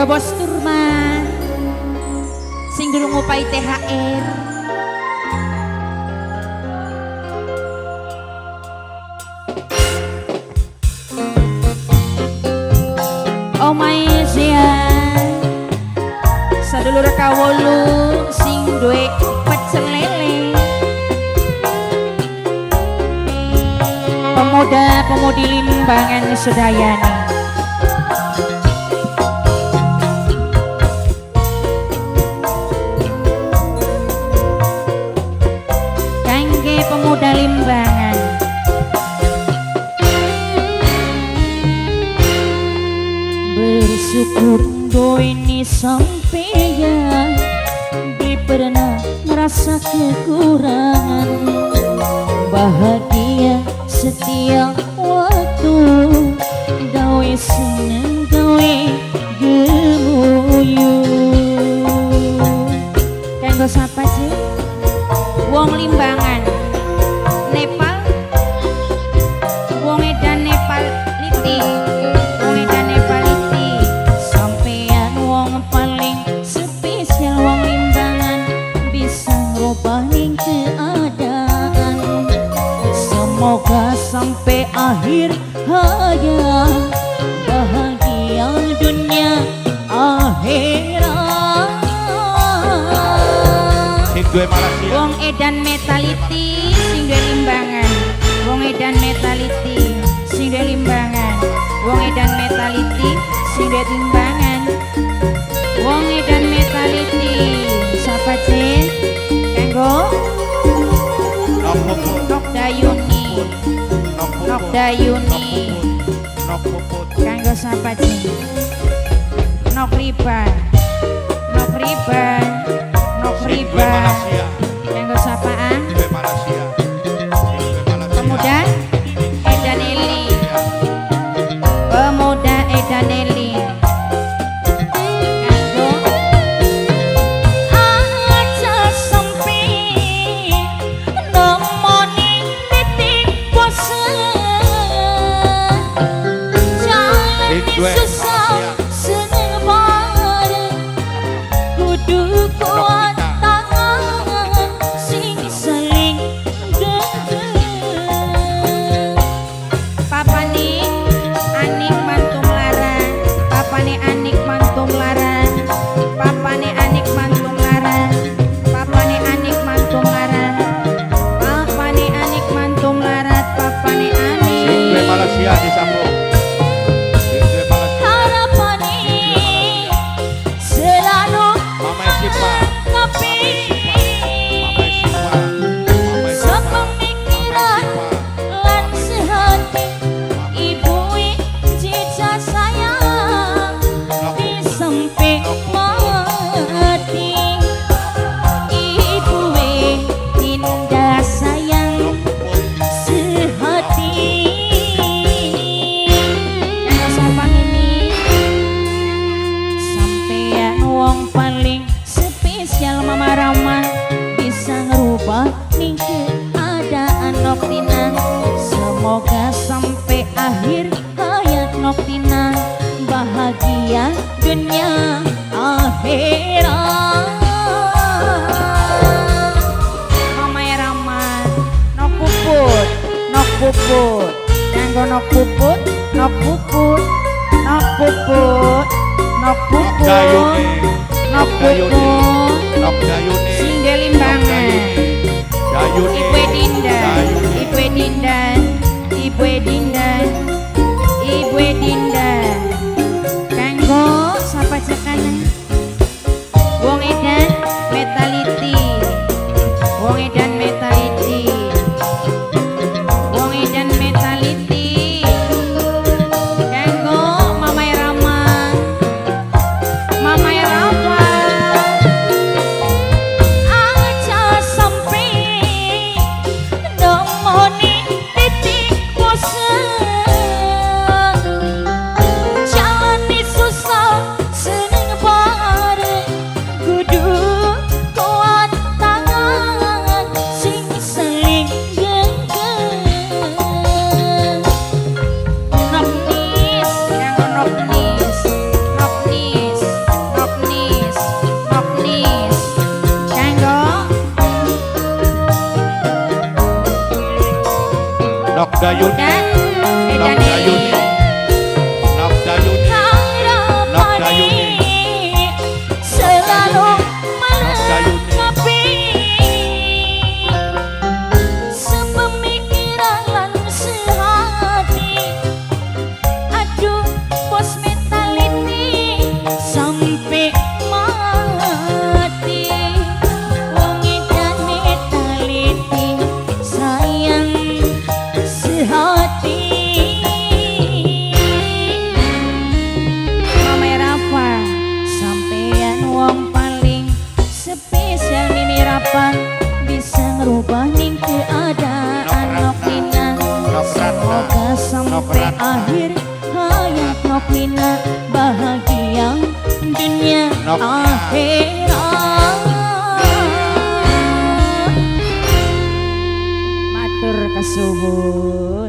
Kanggo Bos Turman sing durung ngupai THR. Oh my Zian sadulur kawolu sing duwe pecel lele. Pemuda-pemudi Limbangan sedayane kangge pemuda Limbangan bersyukur do ini sampeyan beli pernah merasa kekurangan bahagia setiap waktu gawe seneng gawe gemuyu. Kanggo sapa sih wong Limbangan Nepal, wong edan Nepal liti, wong edan Nepal liti sampeyan wong paling spesial wong Limbangan bisa ngrobahin keadaan. Semoga sampai akhir hayat bahagia dunia akhirat. Wong edan metaliti sing duwe Limbangan, wong edan metaliti sing duwe Limbangan, wong edan metaliti sing duwe Limbangan, wong edan metaliti sapa cen kanggo Nok Dayuni, Nok Dayuni kanggo sapa cen Nok Riban, Nok Riban, Nok Riban kanggo sapaan pemuda edan Eli, pemuda edan Eli kanggo aja sampe nemoni titik bosen jalani susah seneng bareng kudu kuat tangan sing saling genggam. Papane anik mantung laran, papane anik mantung laran, papane anik mantung laran, papane anik mantung laran, papane anik mantung larat, papane anik Sing Malaysia disambung. harapane selalu Mama Sipa, ngopi Mama Sipa, Mama Sipa, sepemikiran lan sehati ibu cica sayang di sampai mati ibu tindak sayang sehati kanggo sapang ini sampeyan wong paling spesial Mama Rama bisa ngerubah nih keadaan Noktina. Semoga sampai akhir hayat Noktina bahagia dunia akhirat. Mama Rama Nok Puput, Nok Puput kanggo Nok Puput, Nok Puput, Nok Puput, Nok Puput, Dayuni, Nok Dayuni, Puput Nok Dayuni, sing duwe Limbangan. Dayuni, Ibu Dindan, Dayuni. Ibu Dindan, Ibu Dindan, Ibu Dindan kanggo sapa cekana wong edan metaliti, wong edan metaliti, wong edan metaliti kanggo Mama Rama, Mama Rama aja sampai nemoni titik bosen Dayuni, Nok Dayuni, Nok Dayuni, Nok Dayuni, selalu Nok Dayuni. melengkapi sepemikiran lan sehati. Aduh bos mentality sampai mati. Wong edan mentality sayang sehati. Mama Rafa sampeyan wong paling spesial ini Rafa bisa ngerubah ning keadaan Noklina. Semoga sampai akhir hayat Noklina bahagia dunia akhirat. Matur kasuhun.